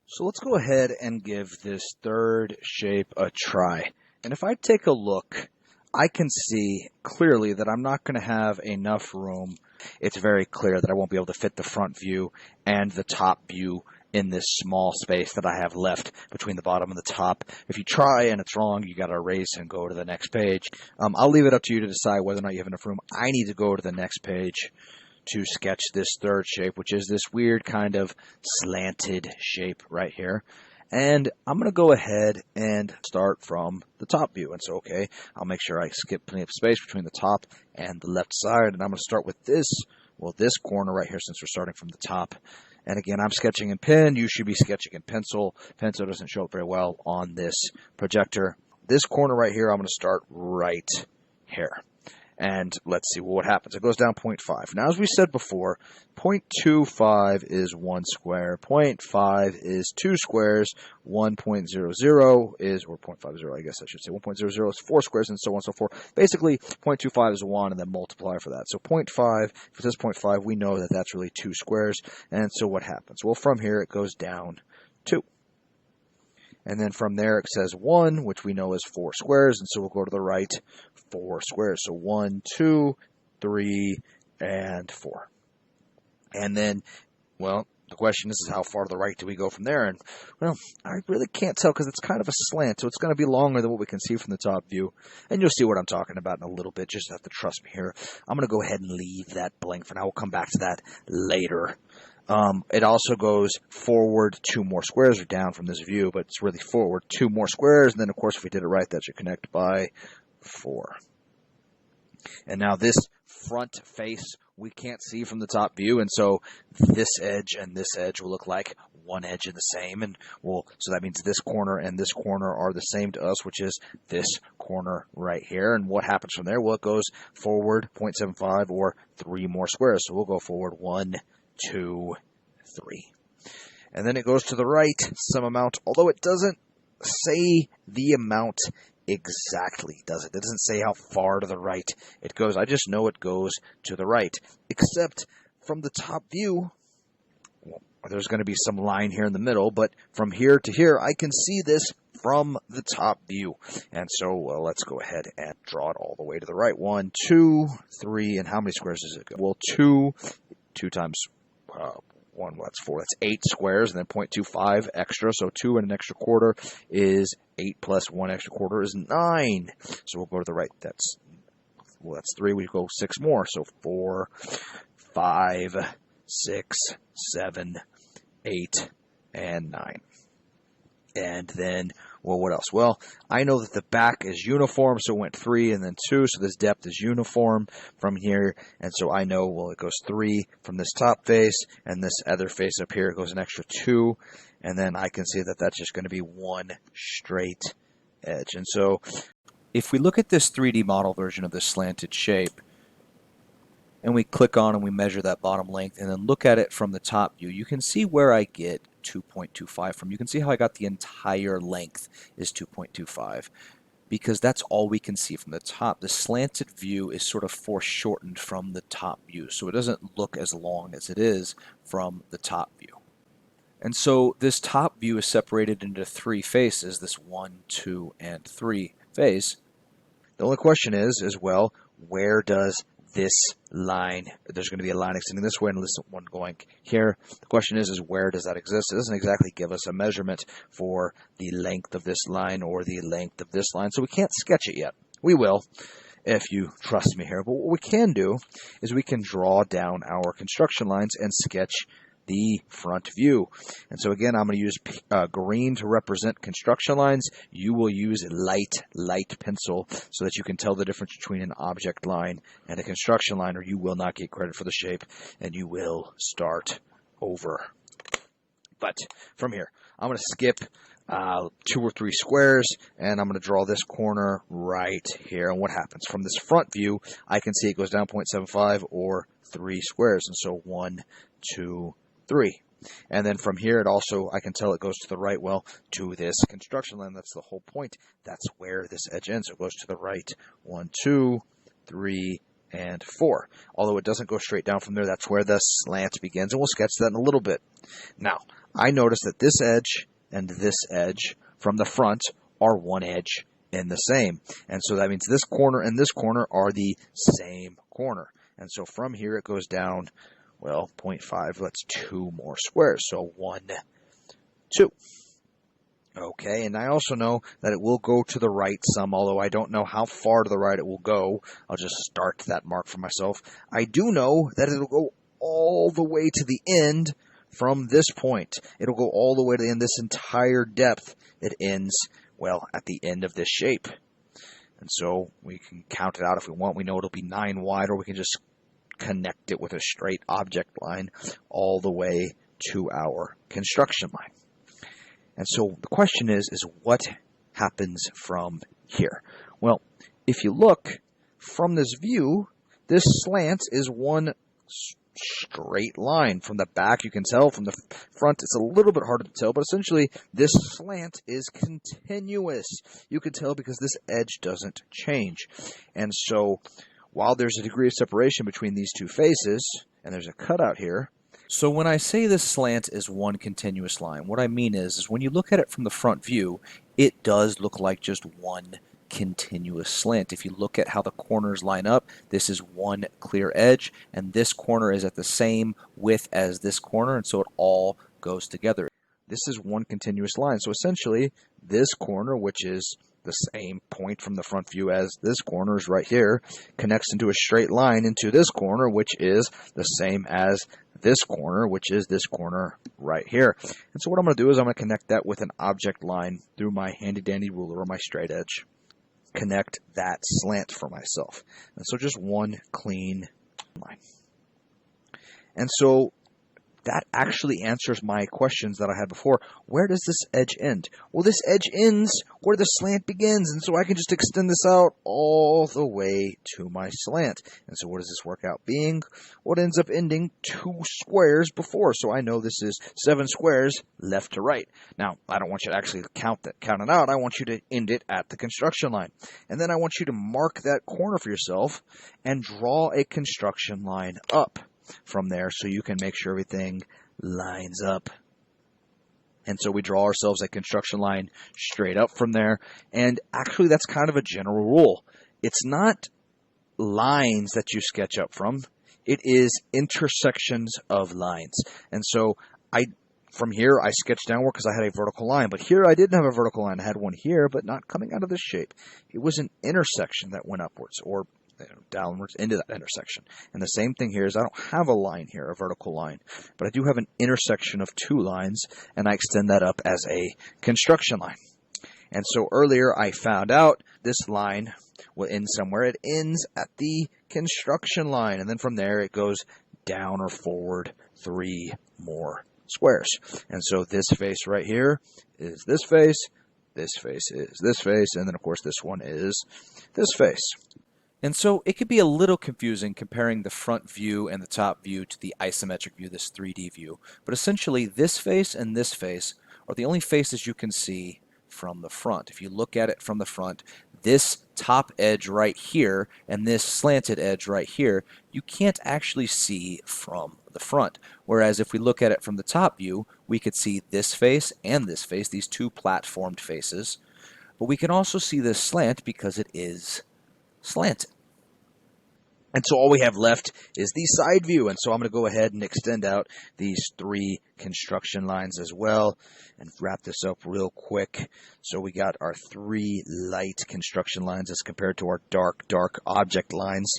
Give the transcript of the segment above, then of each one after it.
So let's go ahead and give this third shape a try. And if I take a look, I can see clearly that I'm not going to have enough room. It's very clear that I won't be able to fit the front view and the top view in this small space that I have left between the bottom and the top. If you try and it's wrong, you got to erase and go to the next page. I'll leave it up to you to decide whether or not you have enough room. I need to go to the next page to sketch this third shape, which is this weird kind of slanted shape right here. And I'm going to go ahead and start from the top view. And so, okay, I'll make sure I skip plenty of space between the top and the left side. And I'm going to start with this corner right here since we're starting from the top. And again, I'm sketching in pen. You should be sketching in pencil. Pencil doesn't show up very well on this projector. This corner right here, I'm going to start right here. And let's see what happens. It goes down 0.5. Now, as we said before, 0.25 is 1 square. 0.5 is 2 squares. 1.00 is, or 0.50, I guess I should say. 1.00 is 4 squares, and so on and so forth. Basically, 0.25 is 1, and then multiply for that. So 0.5, if it says 0.5, we know that that's really 2 squares. And so what happens? Well, from here, it goes down 2. And then from there, it says 1, which we know is 4 squares. And so we'll go to the right 4 squares. So 1, 2, 3, and 4. And then, well, the question is how far to the right do we go from there? And, well, I really can't tell because it's kind of a slant. So it's going to be longer than what we can see from the top view. And you'll see what I'm talking about in a little bit. Just have to trust me here. I'm going to go ahead and leave that blank for now. We'll come back to that later. It also goes forward 2 more squares, or down from this view, but it's really forward 2 more squares. And then, of course, if we did it right, that should connect by 4. And now this front face we can't see from the top view, and so this edge and this edge will look like one edge and the same. And so that means this corner and this corner are the same to us, which is this corner right here. And what happens from there? Well, it goes forward 0.75 or 3 more squares. So we'll go forward 1, 2, 3. And then it goes to the right some amount, although it doesn't say the amount exactly, does it? It doesn't say how far to the right it goes. I just know it goes to the right. Except from the top view, well, there's going to be some line here in the middle, but from here to here, I can see this from the top view. And so, well, let's go ahead and draw it all the way to the right. 1, 2, 3, and how many squares does it go? Well, 2 times 1, that's 4. That's 8 squares, and then 0.25 extra. So 2 and an extra quarter is 8 plus 1 extra quarter is 9. So we'll go to the right. That's 3. We go 6 more. So 4, 5, 6, 7, 8, and 9. And then, well, what else? Well, I know that the back is uniform, so it went 3 and then 2, so this depth is uniform from here. And so I know, well, it goes 3 from this top face, and this other face up here goes an extra 2. And then I can see that that's just going to be 1 straight edge. And so if we look at this 3D model version of this slanted shape, and we click on and we measure that bottom length and then look at it from the top view, you can see where I get 2.25 from. You can see how I got the entire length is 2.25 because that's all we can see from the top. The slanted view is sort of foreshortened from the top view, so it doesn't look as long as it is from the top view. And so this top view is separated into 3 faces, this 1, 2, and 3 face. The only question is, well, where does this line, there's going to be a line extending this way and this one going here. The question is where does that exist? It doesn't exactly give us a measurement for the length of this line or the length of this line, so we can't sketch it yet. We will, if you trust me here. But what we can do is we can draw down our construction lines and sketch the front view. And so again, I'm going to use green to represent construction lines. You will use light pencil so that you can tell the difference between an object line and a construction line, or you will not get credit for the shape and you will start over. But from here, I'm going to skip 2 or 3 squares, and I'm going to draw this corner right here. And what happens? From this front view, I can see it goes down 0.75 or 3 squares. And so 1, 2, 3. And then from here, it also, I can tell it goes to the right, well, to this construction line. That's the whole point. That's where this edge ends. So it goes to the right. 1, 2, 3, and 4. Although it doesn't go straight down from there, that's where the slant begins, and we'll sketch that in a little bit. Now, I notice that this edge and this edge from the front are one edge in the same. And so that means this corner and this corner are the same corner. And so from here it goes down, well, 0.5, that's 2 more squares. So 1, 2. Okay, and I also know that it will go to the right some, although I don't know how far to the right it will go. I'll just start that mark for myself. I do know that it'll go all the way to the end from this point. It'll go all the way to the end, this entire depth. It ends, well, at the end of this shape. And so we can count it out if we want. We know it'll be 9 wide, or we can just connect it with a straight object line all the way to our construction line. And so the question is what happens from here? Well, if you look from this view, this slant is one straight line. From the back, you can tell. From the front, it's a little bit harder to tell, but essentially, this slant is continuous. You can tell because this edge doesn't change. And so, while there's a degree of separation between these two faces, and there's a cutout here, so when I say this slant is one continuous line, what I mean is when you look at it from the front view, it does look like just one continuous slant. If you look at how the corners line up, this is one clear edge, and this corner is at the same width as this corner, and so it all goes together. This is one continuous line. So essentially, this corner, which is the same point from the front view as this corner is right here, connects into a straight line into this corner, which is the same as this corner, which is this corner right here. And so what I'm going to do is I'm going to connect that with an object line through my handy-dandy ruler or my straight edge. Connect that slant for myself. And so just one clean line. And so that actually answers my questions that I had before. Where does this edge end? Well, this edge ends where the slant begins, and so I can just extend this out all the way to my slant. And so what does this work out being? Well, it ends up ending 2 squares before, so I know this is 7 squares left to right. Now, I don't want you to actually count it out. I want you to end it at the construction line. And then I want you to mark that corner for yourself and draw a construction line up from there so you can make sure everything lines up. And so we draw ourselves a construction line straight up from there. And actually, that's kind of a general rule. It's not lines that you sketch up from. It is intersections of lines. And so from here, I sketched downward because I had a vertical line. But here, I didn't have a vertical line. I had one here, but not coming out of this shape. It was an intersection that went upwards, or downwards into that intersection. And the same thing here is I don't have a line here, a vertical line, but I do have an intersection of 2 lines, and I extend that up as a construction line. And so earlier I found out this line will end somewhere. It ends at the construction line, and then from there it goes down or forward 3 more squares. And so this face right here is this face is this face, and then of course this one is this face. And so it could be a little confusing comparing the front view and the top view to the isometric view, this 3D view. But essentially, this face and this face are the only faces you can see from the front. If you look at it from the front, this top edge right here and this slanted edge right here, you can't actually see from the front. Whereas if we look at it from the top view, we could see this face and this face, these 2 platformed faces. But we can also see this slant because it is slanted. And so all we have left is the side view. And so I'm going to go ahead and extend out these 3 construction lines as well and wrap this up real quick. So we got our 3 light construction lines as compared to our dark object lines.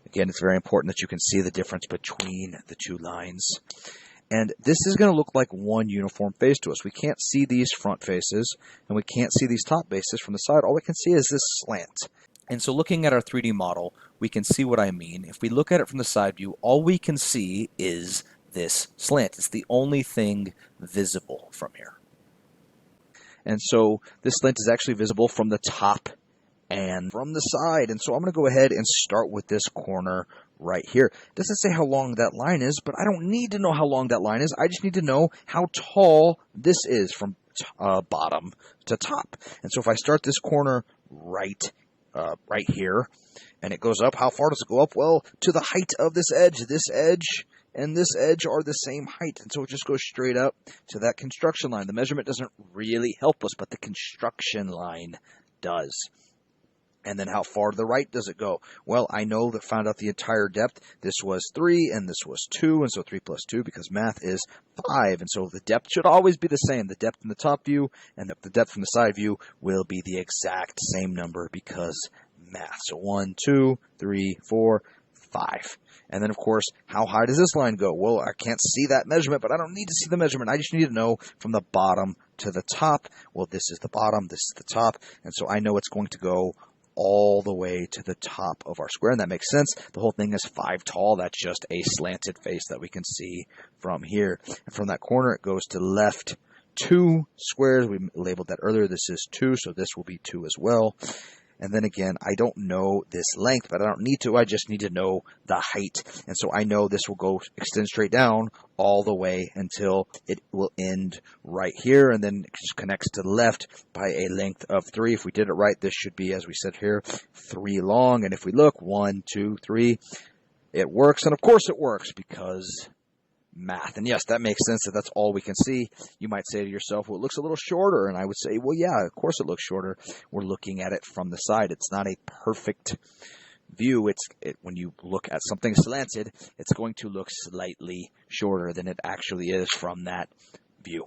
Again, it's very important that you can see the difference between the 2 lines. And this is going to look like one uniform face to us. We can't see these front faces, and we can't see these top faces from the side. All we can see is this slant. And so looking at our 3D model, we can see what I mean. If we look at it from the side view, all we can see is this slant. It's the only thing visible from here. And so this slant is actually visible from the top and from the side. And so I'm going to go ahead and start with this corner right here. It doesn't say how long that line is, but I don't need to know how long that line is. I just need to know how tall this is from bottom to top. And so if I start this corner right right here, and it goes up. How far does it go up? Well, to the height of this edge. This edge and this edge are the same height, and so it just goes straight up to that construction line. The measurement doesn't really help us, but the construction line does. And then how far to the right does it go? Well, I know that found out the entire depth. This was 3 and this was 2, and so 3 plus 2, because math is 5. And so the depth should always be the same. The depth in the top view and the depth from the side view will be the exact same number because math. So 1, 2, 3, 4, 5. And then, of course, how high does this line go? Well, I can't see that measurement, but I don't need to see the measurement. I just need to know from the bottom to the top. Well, this is the bottom, this is the top, and so I know it's going to go all the way to the top of our square, and that makes sense. The whole thing is 5 tall. That's just a slanted face that we can see from here. And from that corner, it goes to the left 2 squares. We labeled that earlier. This is 2, so this will be 2 as well. And then again, I don't know this length, but I don't need to. I just need to know the height. And so I know this will extend straight down all the way until it will end right here. And then it just connects to the left by a length of 3. If we did it right, this should be, as we said here, 3 long. And if we look, 1, 2, 3, it works. And of course it works because math. And yes, that makes sense that that's all we can see. You might say to yourself, well, it looks a little shorter. And I would say, well, yeah, of course it looks shorter. We're looking at it from the side. It's not a perfect view. When you look at something slanted, it's going to look slightly shorter than it actually is from that view.